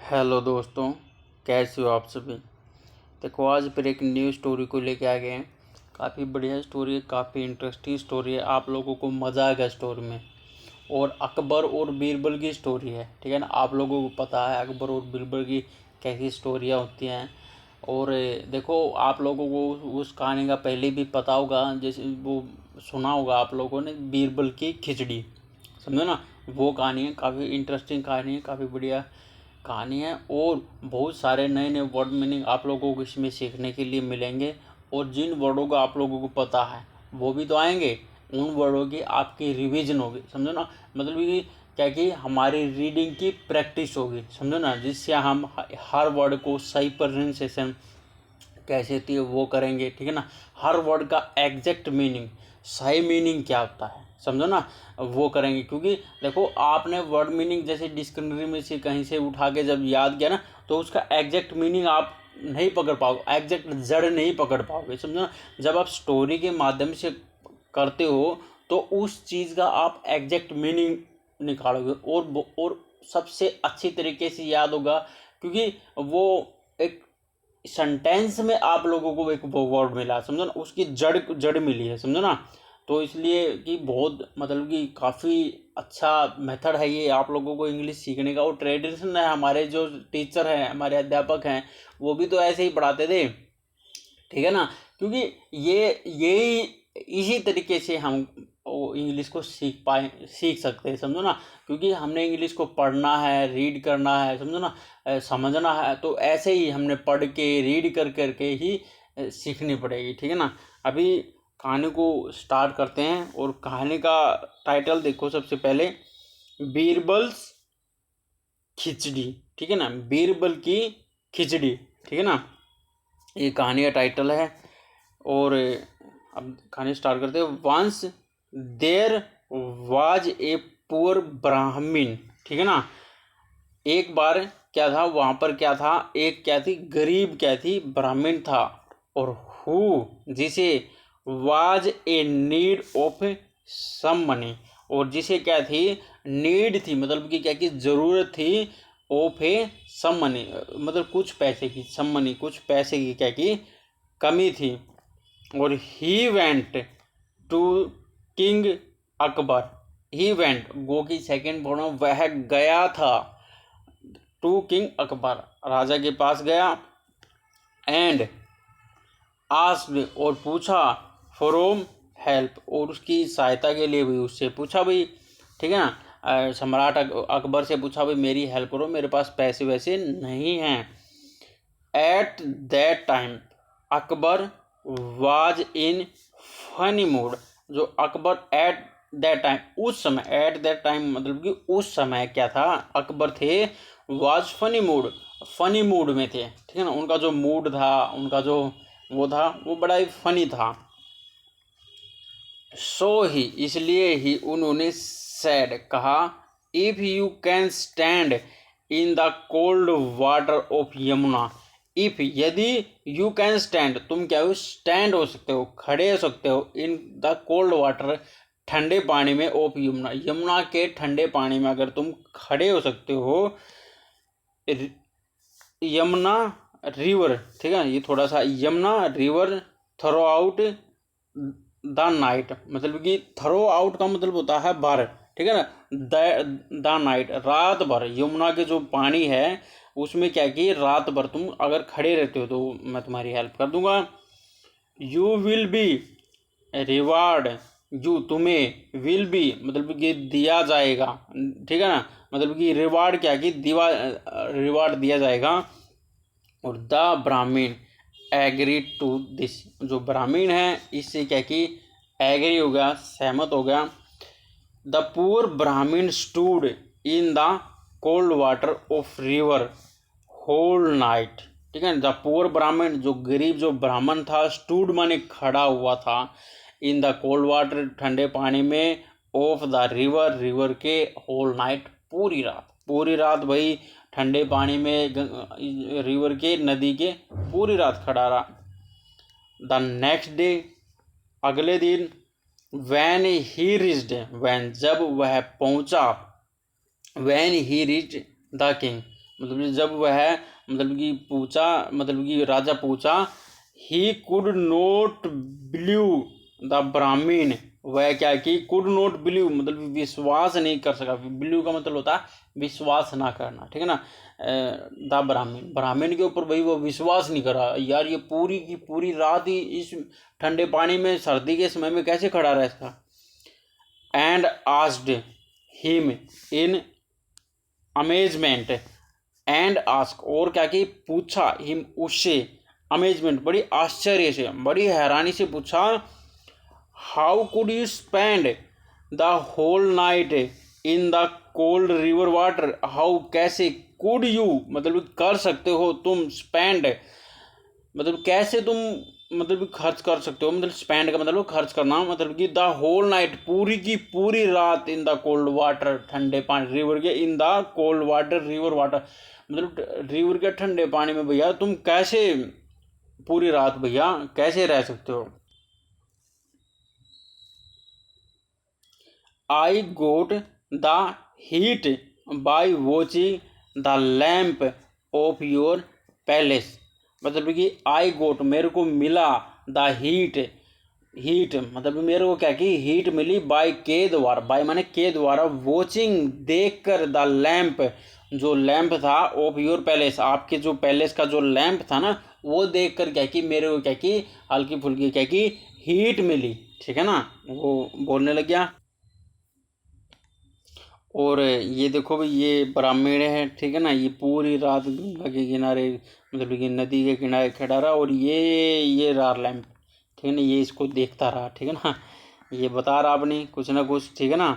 Hello दोस्तों, कैसे हो आप सभी। देखो, आज फिर एक न्यू स्टोरी को लेके आ गए हैं। काफ़ी बढ़िया स्टोरी है, काफ़ी इंटरेस्टिंग स्टोरी है, आप लोगों को मज़ा आएगा स्टोरी में। और अकबर और बीरबल की स्टोरी है, ठीक है ना। आप लोगों को पता है अकबर और बीरबल की कैसी स्टोरियाँ होती हैं। और देखो, आप लोगों को उस कहानी का पहले भी पता होगा, जैसे वो सुना होगा आप लोगों ने, बीरबल की खिचड़ी, समझो ना। वो कहानी है, काफ़ी इंटरेस्टिंग कहानी है, काफ़ी बढ़िया कहानी है। और बहुत सारे नए नए वर्ड मीनिंग आप लोगों को इसमें सीखने के लिए मिलेंगे। और जिन वर्डों का आप लोगों को पता है वो भी तो आएंगे, उन वर्डों की आपकी रिवीजन होगी, समझो ना। मतलब कि क्या कि हमारी रीडिंग की प्रैक्टिस होगी, समझो ना, जिससे हम हर वर्ड को सही प्रोनाउंसिएशन कैसे होती है वो करेंगे, ठीक है ना। हर वर्ड का एग्जैक्ट मीनिंग, सही मीनिंग क्या होता है, समझो ना, वो करेंगे। क्योंकि देखो, आपने वर्ड मीनिंग जैसे डिक्शनरी में से कहीं से उठा के जब याद किया ना, तो उसका एग्जैक्ट मीनिंग आप नहीं पकड़ पाओगे, एग्जैक्ट जड़ नहीं पकड़ पाओगे, समझो ना। जब आप स्टोरी के माध्यम से करते हो तो उस चीज़ का आप एग्जैक्ट मीनिंग निकालोगे, और सबसे अच्छी तरीके से याद होगा। क्योंकि वो एक सेंटेंस में आप लोगों को एक वो वर्ड मिला, समझो ना, उसकी जड़ जड़ मिली है, समझो ना। तो इसलिए कि बहुत मतलब कि काफ़ी अच्छा मेथड है ये आप लोगों को इंग्लिश सीखने का। और ट्रेडिशन है, हमारे जो टीचर हैं, हमारे अध्यापक हैं, वो भी तो ऐसे ही पढ़ाते थे, ठीक है ना। क्योंकि यही इसी तरीके से हम इंग्लिश को सीख सकते हैं, समझो ना। क्योंकि हमने इंग्लिश को पढ़ना है, रीड करना है, समझो ना, समझना है, तो ऐसे ही हमने पढ़ के रीड कर करके ही सीखनी पड़ेगी, ठीक है ना। अभी कहानी को स्टार्ट करते हैं। और कहानी का टाइटल देखो, सबसे पहले बीरबल्स खिचड़ी, ठीक है ना, बीरबल की खिचड़ी, ठीक है ना, ये कहानी का टाइटल है। और अब कहानी स्टार्ट करते हैं। Once there was a poor Brahmin, ठीक है ना। एक बार क्या था, वहाँ पर क्या था, एक क्या थी, गरीब क्या थी, ब्राह्मण था। और हु, जिसे was a need of some money, और जिसे क्या थी, नीड थी, मतलब कि क्या की ज़रूरत थी, ऑफ ए सम मनी, मतलब कुछ पैसे की, सम मनी कुछ पैसे की क्या की कमी थी। और he went to king Akbar, he went, go की सेकेंड फॉर्म, वह गया था, टू किंग अकबर, राजा के पास गया। एंड आस्क्ड, और पूछा, फ्रॉम हेल्प, और उसकी सहायता के लिए भी उससे पूछा भाई, ठीक है ना। सम्राट अकबर से पूछा भाई मेरी हेल्प करो, मेरे पास पैसे वैसे नहीं हैं। At that time Akbar was in funny mood, जो अकबर एट दैट टाइम, उस समय, एट दैट टाइम मतलब कि उस समय क्या था, अकबर थे, was funny mood, funny mood में थे, ठीक है ना। उनका जो मूड था, उनका जो वो था, वो बड़ा ही फनी था। सो ही, इसलिए ही उन्होंने सैड, कहा, if you can stand in the cold water of Yamuna, if, यदि, यू कैन स्टैंड, तुम क्या हो, स्टैंड हो सकते हो, खड़े हो सकते हो, इन द कोल्ड वाटर, ठंडे पानी में, ऑफ यमुना, यमुना के ठंडे पानी में अगर तुम खड़े हो सकते हो, यमुना रिवर, ठीक है, ये थोड़ा सा, Yamuna river throw out the night, मतलब कि थ्रो आउट का मतलब होता है भर, ठीक है ना। द नाइट, रात भर, यमुना के जो पानी है उसमें क्या कि रात भर तुम अगर खड़े रहते हो तो मैं तुम्हारी हेल्प कर दूंगा। You will be reward, you, तुम्हें, विल बी मतलब कि दिया जाएगा, ठीक है ना, मतलब कि रिवार्ड क्या कि रिवार्ड दिया जाएगा। और द ब्राह्मण एग्री टू दिस, जो ब्राह्मण है इससे क्या कि एग्री हो गया, सहमत हो गया। The poor Brahmin stood in the cold water of river whole night, ठीक है। द पुअर ब्राह्मण, जो गरीब जो ब्राह्मण था, स्टूड माने खड़ा हुआ था, इन द कोल्ड वाटर, ठंडे पानी में, ऑफ द रिवर, रिवर के, होल नाइट, पूरी रात, पूरी रात भाई ठंडे पानी में, रिवर के, नदी के, पूरी रात खड़ा रहा। द नेक्स्ट डे, अगले दिन, वैन ही रिच्ड, वैन जब वह पहुंचा, then he reached the king, मतलब कि जब वह मतलब कि पूछा, मतलब कि राजा पूछा, he could note believe the Brahmin, वह क्या कि कुड नोट बिलीव मतलब विश्वास नहीं कर सका। बिलीव का मतलब होता है विश्वास ना करना, ठीक है ना। द ब्राह्मीण, ब्राह्मण के ऊपर भाई वो विश्वास नहीं करा, यार ये पूरी की पूरी रात ही इस ठंडे पानी में सर्दी के समय में कैसे खड़ा रहा इसका। And asked him in amazement, and ask और क्या कि पूछा हिम उससे, अमेजमेंट बड़ी आश्चर्य से, बड़ी हैरानी से पूछा, how could you spend the whole night in the cold river water, how कैसे, कुड यू मतलब कर सकते हो तुम, स्पेंड मतलब कैसे तुम मतलब खर्च कर सकते हो, मतलब स्पेंड का मतलब खर्च करना, मतलब कि द होल नाइट पूरी की पूरी रात, इन द कोल्ड वाटर ठंडे पानी, रिवर के इन the cold water, river water मतलब रिवर के ठंडे पानी में भैया तुम कैसे पूरी रात भैया कैसे रह सकते हो। I got the heat by watching the lamp of your palace, मतलब कि आई गोट मेरे को मिला, द हीट, हीट मतलब मेरे को क्या कि हीट मिली, बाय के द्वारा, बाय माने के द्वारा, वॉचिंग देख कर, द लैम्प जो लैम्प था, ऑफ योर पैलेस आपके जो पैलेस का जो लैम्प था ना, वो देख कर क्या कि मेरे को क्या कि हल्की फुल्की क्या कि हीट मिली, ठीक है ना। वो बोलने लग गया। और ये देखो भाई ये ब्राह्मण है, ठीक है ना, ये पूरी रात गंगा के किनारे मतलब कि नदी के किनारे खड़ा रहा, और ये रहा लैम्प, ठीक है ना, ये इसको देखता रहा, ठीक है ना, ये बता रहा अपनी कुछ ना कुछ, ठीक है ना।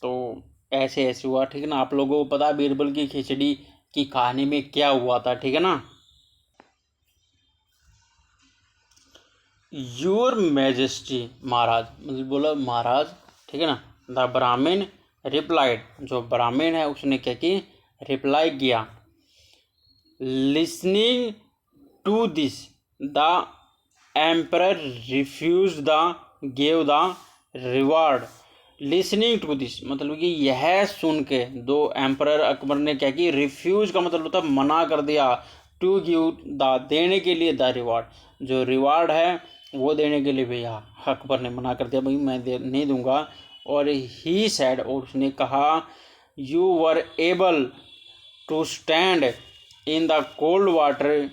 तो ऐसे ऐसे हुआ, ठीक है ना। आप लोगों को पता बीरबल की खिचड़ी की कहानी में क्या हुआ था, ठीक है ना। योर मैजेस्टी महाराज मतलब बोला महाराज, ठीक है ना। द ब्राह्मण रिप्लाइड, जो ब्राह्मण है उसने क्या कि रिप्लाई किया, listening to this the emperor refuse the gave the reward, listening to this मतलब कि यह सुन के, दो एम्परर अकबर ने क्या कि रिफ्यूज का मतलब होता है मना कर दिया, टू गिव द देने के लिए, द रिवार्ड जो रिवार्ड है वो देने के लिए भैया अकबर ने मना कर दिया, भाई मैं नहीं दूंगा। और ही सैड और उसने कहा, you were able to stand in the cold water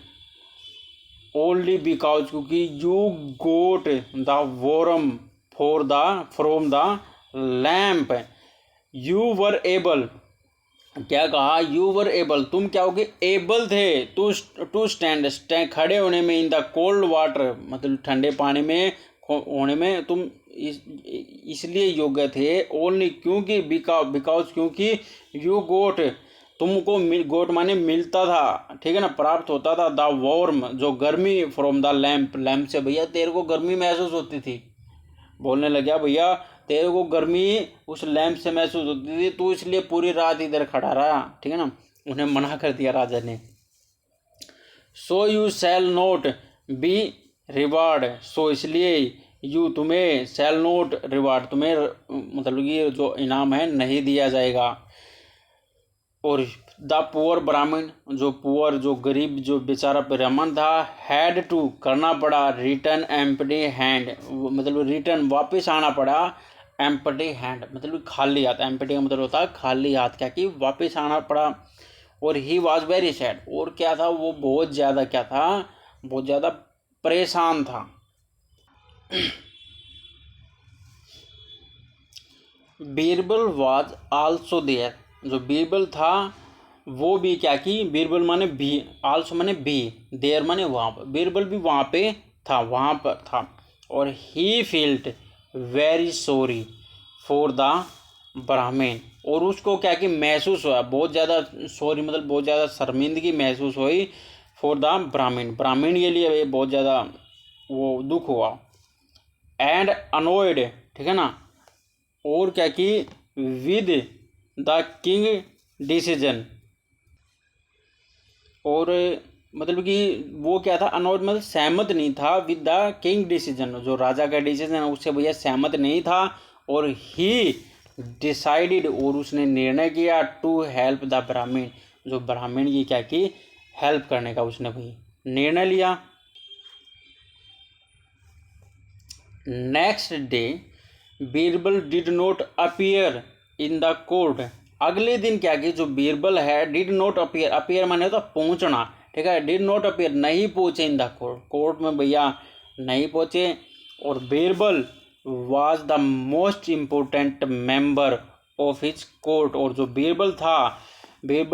only because, क्योंकि you got the warm for the from the lamp, you were able, क्या कहा, यू वर एबल तुम क्या होगे, एबल थे टू स्टैंड खड़े होने में, इन द कोल्ड वाटर मतलब ठंडे पानी में होने में तुम इसलिए योग्य थे, ओनली क्योंकि बिकॉज क्योंकि यू गोट तुमको गोट माने मिलता था, ठीक है ना, प्राप्त होता था, द वार्म जो गर्मी, फ्रॉम द लैम्प, लैम्प से भैया तेरे को गर्मी महसूस होती थी। बोलने लग गया भैया तेरे को गर्मी उस लैंप से महसूस होती थी, तू इसलिए पूरी रात इधर खड़ा रहा, ठीक है ना। उन्हें मना कर दिया राजा ने। So you shall not be reward, so इसलिए यू तुम्हें, शैल नोट रिवार्ड तुम्हें मतलब कि जो इनाम है नहीं दिया जाएगा। और द पुअर ब्राह्मण जो पुअर जो गरीब जो बेचारा ब्राह्मण था, हैड टू करना पड़ा, रिटर्न एम्प्टी हैंड मतलब रिटर्न वापस आना पड़ा, एम्प्टी हैंड मतलब खाली हाथ, एम्प्टी का मतलब होता है खाली हाथ, क्या कि वापस आना पड़ा। और ही वॉज वेरी सैड और क्या था वो बहुत ज़्यादा क्या था, बहुत ज़्यादा परेशान था। बीरबल वॉज आल्सो देयर, जो बीरबल था वो भी क्या कि बीरबल माने भी, आल्सो माने भी, देयर माने वहाँ पर, बीरबल भी वहाँ पे था, वहाँ पर था। और ही felt very sorry for the ब्राह्मण, और उसको क्या कि महसूस हुआ बहुत ज़्यादा सॉरी मतलब बहुत ज़्यादा शर्मिंदगी महसूस हुई, फॉर द ब्राह्मण, ब्राह्मण के लिए बहुत ज़्यादा वो दुख हुआ। एंड अनोयड, ठीक है ना, और क्या कि विद द किंग डिसीजन, और मतलब कि वो क्या था, अनोड मतलब सहमत नहीं था, विद द किंग डिसीजन जो राजा का डिसीजन है उससे भैया सहमत नहीं था। और ही डिसाइडेड और उसने निर्णय किया, टू हेल्प द ब्राह्मण जो ब्राह्मण की क्या की हेल्प करने का उसने भाई निर्णय लिया। Next day Birbal did not appear in the court. अगले दिन क्या कि जो बीरबल है डिड नॉट अपीयर, अपीयर माने तो पहुंचना, ठीक है, डिड नॉट अपीयर नहीं पहुंचे इन द कोर्ट, कोर्ट में भैया नहीं पहुंचे। और Birbal was the most important member of his court. और जो बीरबल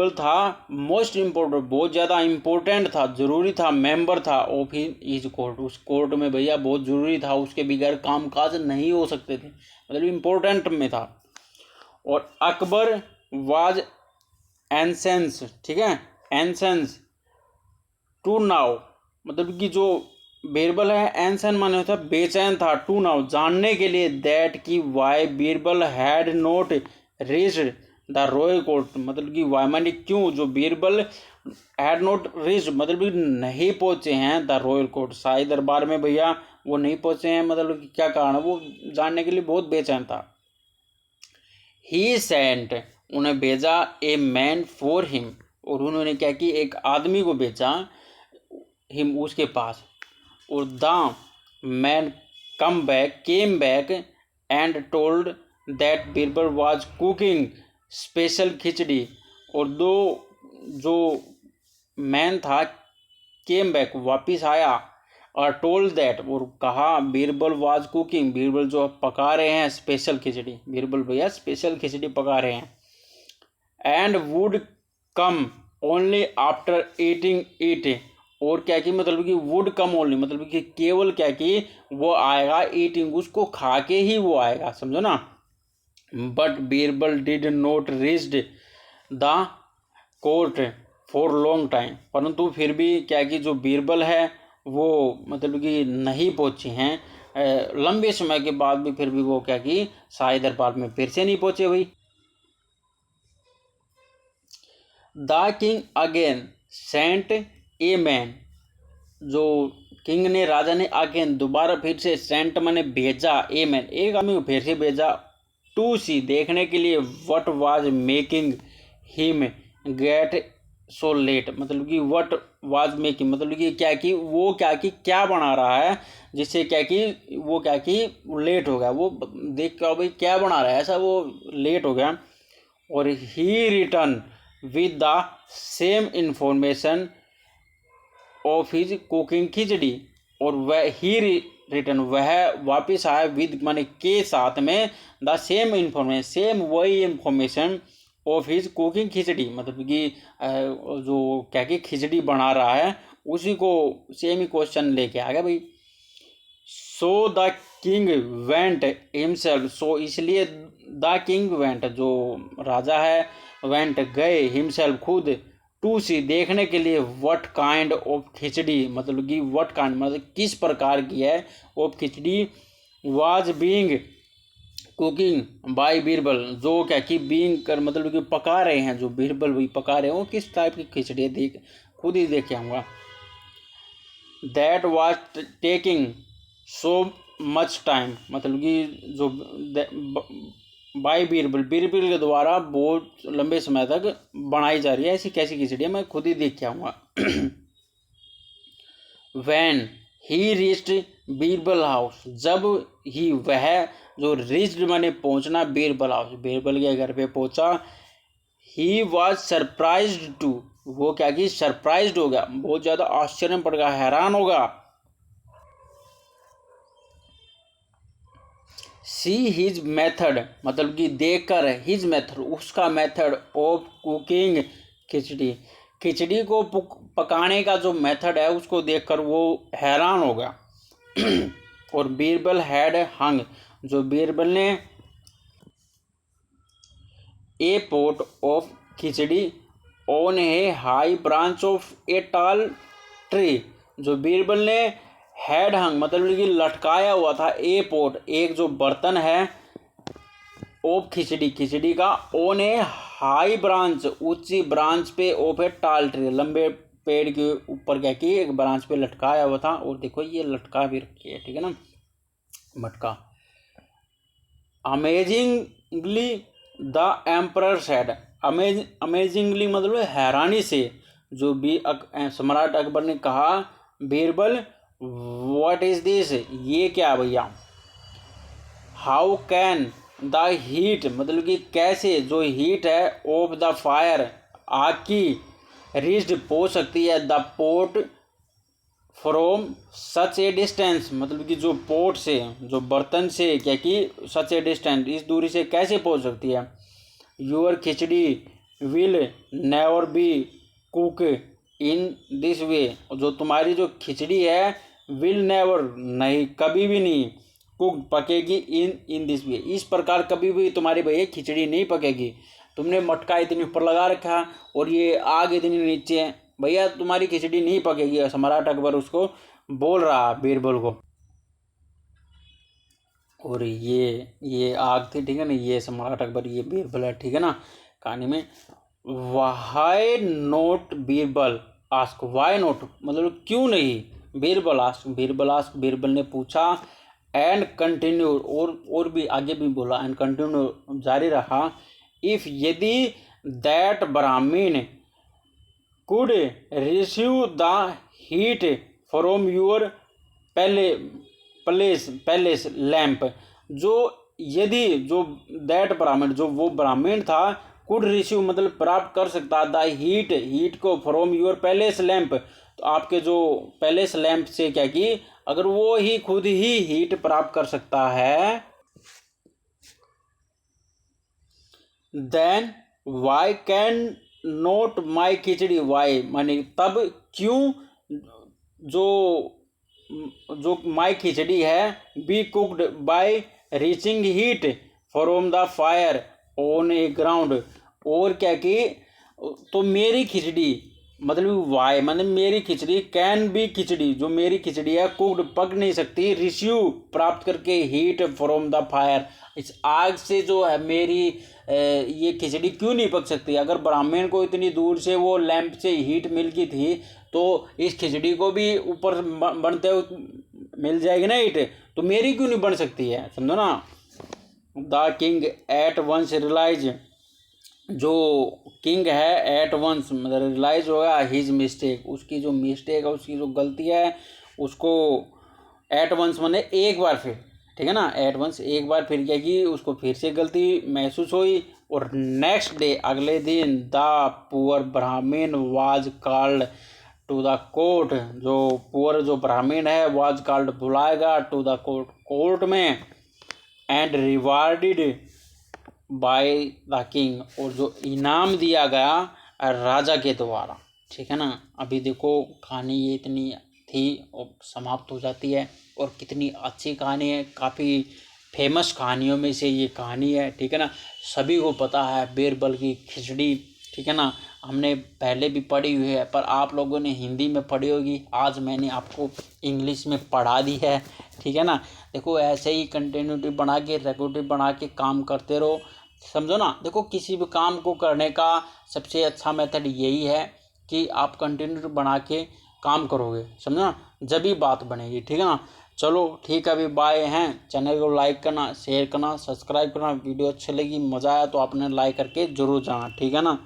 था मोस्ट इम्पोर्टेंट, बहुत ज़्यादा इम्पोर्टेंट था, जरूरी था, मेंबर था ऑफ हिज कोर्ट, उस कोर्ट में भैया बहुत ज़रूरी था, उसके बगैर काम काज नहीं हो सकते थे, मतलब इम्पोर्टेंट में था। और अकबर वाज एंसेंस, ठीक है, एंसेंस टू नाउ, मतलब कि जो बीरबल है एंसन माने होता बेचैन था, टू नाउ जानने के लिए, दैट कि why Birbal had not reached the royal court, मतलब कि वाई माने क्यों, जो बीरबल हैड नॉट रीच्ड मतलब कि नहीं पहुंचे हैं द रॉयल कोर्ट, शाही दरबार में भैया वो नहीं पहुंचे हैं, मतलब कि क्या कारण है, वो जानने के लिए बहुत बेचैन था। ही सेंट, उन्हें भेजा, ए मैन फॉर हिम, और उन्होंने क्या कि एक आदमी को भेजा, हिम उसके पास। और the man came back and told that Birbal was cooking special khichdi. और जो मैन था केम बैक वापिस आया, और टोल्ड दैट और कहा बीरबल वाज कुकिंग, बीरबल जो पका रहे हैं स्पेशल खिचड़ी, बीरबल भैया स्पेशल खिचड़ी पका रहे हैं। And would come only after eating it, और क्या कि मतलब कि वुड कम ओनली मतलब कि केवल क्या कि वो आएगा ईटिंग, उसको खा के ही वो आएगा, समझो ना। But Birbal did not reached the court for long time, परंतु फिर भी क्या कि जो बीरबल है वो मतलब कि नहीं पहुंचे हैं लंबे समय के बाद भी, फिर भी वो क्या कि शाही दरबार में फिर से नहीं पहुंचे भाई। The king again sent a man, जो किंग ने, राजा ने अगेन दोबारा फिर से सेंट मैंने भेजा, ए मैन एक आदमी को फिर से भेजा, टू सी देखने के लिए, what was making him get so let, मतलब कि व्हाट वाज मेकिंग मतलब कि क्या बना रहा है जिससे क्या कि वो क्या कि लेट हो गया, वो देख के भाई क्या बना रहा है ऐसा, वो लेट हो गया। और he return with the same information of his cooking khichdi, और वह ही रिटर्न वह वापिस आया विद माने के साथ में, द सेम इंफॉर्मेशन सेम वही इंफॉर्मेशन ऑफ हिज कुकिंग खिचड़ी, मतलब कि जो क्या कि खिचड़ी बना रहा है उसी को सेम ही क्वेश्चन लेके आ गया भाई। So the king went himself, so इसलिए द किंग वेंट जो राजा है, वेंट गए, हिमसेल्फ खुद, टू सी देखने के लिए, व्हाट काइंड ऑफ खिचड़ी मतलब कि व्हाट काइंड मतलब किस प्रकार की है, of khichdi was being cooking by Birbal, जो क्या कि बीइंग कर मतलब कि पका रहे हैं, जो बीरबल भी पका रहे हैं वो किस टाइप की खिचड़ी है, देख खुद ही देख के आऊँगा। That was taking so much time, मतलब कि जो बाय बीरबल के द्वारा बहुत लंबे समय तक बनाई जा रही है, ऐसी कैसी खिचड़ी है मैं खुद ही देख के आऊँगा। When he reached Birbal house, जब ही वह जो रीच्ड माने पहुंचना बीरबल हाउस, बीरबल के घर पे पहुंचा, ही वॉज सरप्राइज्ड टू, वो क्या कि सरप्राइज्ड हो गया, बहुत ज़्यादा आश्चर्य में पड़ गया, हैरान होगा। सी हिज मेथड मतलब कि देखकर, हिज मेथड उसका मेथड ऑफ कुकिंग खिचड़ी, खिचड़ी को पकाने का जो मेथड है उसको देखकर वो हैरान होगा। और बीरबल हैड हंग, जो बीरबल ने a pot of khichdi on a high branch of a tall tree, जो बीरबल ने हैड हंग मतलब कि लटकाया हुआ था, ए पोट एक जो बर्तन है, ऑफ खिचड़ी खिचड़ी का, ऑन ए हाई ब्रांच ऊंची ब्रांच पे, ऑफ ए टाल ट्री लंबे पेड़ के ऊपर क्या कि एक ब्रांच पे लटकाया हुआ था। और देखो ये लटका भी रखी है, ठीक है ना, मटका। Amazingly the emperor said, amazingly मतलब हैरानी से, जो भी सम्राट अकबर ने कहा, बीरबल व्हाट इज दिस, ये क्या भैया। हाउ कैन द हीट मतलब कि कैसे जो हीट है ऑफ द फायर आग की, रीच्ड पहुँच सकती है the port from such A distance मतलब कि जो पोर्ट से, जो बर्तन से क्या कि सच ए डिस्टेंस, इस दूरी से कैसे पहुँच सकती है। Your khichdi will never be cook in this way, जो तुम्हारी जो खिचड़ी है विल नेवर नहीं, कभी भी नहीं, कुक पकेगी इन दिस वे, इस प्रकार कभी भी तुम्हारी भैया खिचड़ी नहीं पकेगी। तुमने मटका इतनी ऊपर लगा रखा और ये आग इतनी नीचे है, भैया तुम्हारी खिचड़ी नहीं पकेगी। सम्राट अकबर उसको बोल रहा बीरबल को। और ये आग थी, ठीक है ना, ये सम्राट अकबर, ये बीरबल है, ठीक है ना कहानी में। Why not Birbal ask, why not मतलब क्यों नहीं, बीरबल आस्क, बीरबल ने पूछा। एंड कंटिन्यू और भी आगे भी बोला, एंड कंटिन्यू जारी रहा। इफ यदि दैट ब्राह्मण could receive the heat from your palace lamp, जो यदि जो दैट ब्राह्मण जो वो ब्राह्मण था, कुड रिसीव मतलब प्राप्त कर सकता, द हीट को फ्रॉम योर पैलेस लैम्प, तो आपके जो पैलेस लैम्प से क्या कि अगर वो ही खुद ही हीट प्राप्त कर सकता है, then why can not my khichdi, why माने तब क्यों जो माई खिचड़ी है be cooked by reaching heat from the fire on a ground, और क्या कि तो मेरी खिचड़ी मतलब वाई मतलब मेरी खिचड़ी, कैन बी खिचड़ी जो मेरी खिचड़ी है कुक्ड पक नहीं सकती, रिसीव प्राप्त करके हीट फ्रॉम द फायर, इस आग से जो है मेरी ये खिचड़ी क्यों नहीं पक सकती। अगर ब्राह्मण को इतनी दूर से वो लैंप से हीट मिल गई थी तो इस खिचड़ी को भी ऊपर बनते हुए मिल जाएगी ना हीट, तो मेरी क्यों नहीं बन सकती है, समझो ना। The king at once realize, जो किंग है एट वंस मतलब रियलाइज होगा हिज मिस्टेक, उसकी जो मिस्टेक है, उसकी जो गलती है उसको एट वंस माने एक बार फिर, ठीक है ना, एट वंस एक बार फिर क्या कि उसको फिर से गलती महसूस हुई। और नेक्स्ट डे अगले दिन the poor Brahmin was called to the court, जो पुअर जो ब्राह्मण है वाज कॉल्ड बुलाएगा टू द कोर्ट में, and rewarded by the king, और जो इनाम दिया गया राजा के द्वारा, ठीक है ना। अभी देखो कहानी ये इतनी थी और समाप्त हो जाती है, और कितनी अच्छी कहानी है, काफ़ी फेमस कहानियों में से ये कहानी है, ठीक है ना। सभी को पता है बीरबल की खिचड़ी, ठीक है ना, हमने पहले भी पढ़ी हुई है, पर आप लोगों ने हिंदी में पढ़ी होगी, आज मैंने आपको इंग्लिश में पढ़ा दी है, ठीक है ना। देखो ऐसे ही कंटिन्यूटी बना के रेगुलरिटी बना के काम करते रहो, समझो ना। देखो किसी भी काम को करने का सबसे अच्छा मेथड यही है कि आप कंटिन्यूटी बना के काम करोगे, समझो ना, जब भी बात बनेगी, ठीक है ना। चलो ठीक है, अभी बाय हैं। चैनल को लाइक करना, शेयर करना, सब्सक्राइब करना, वीडियो अच्छी लगी, मज़ा आया तो आपने लाइक करके ज़रूर जाना, ठीक है ना।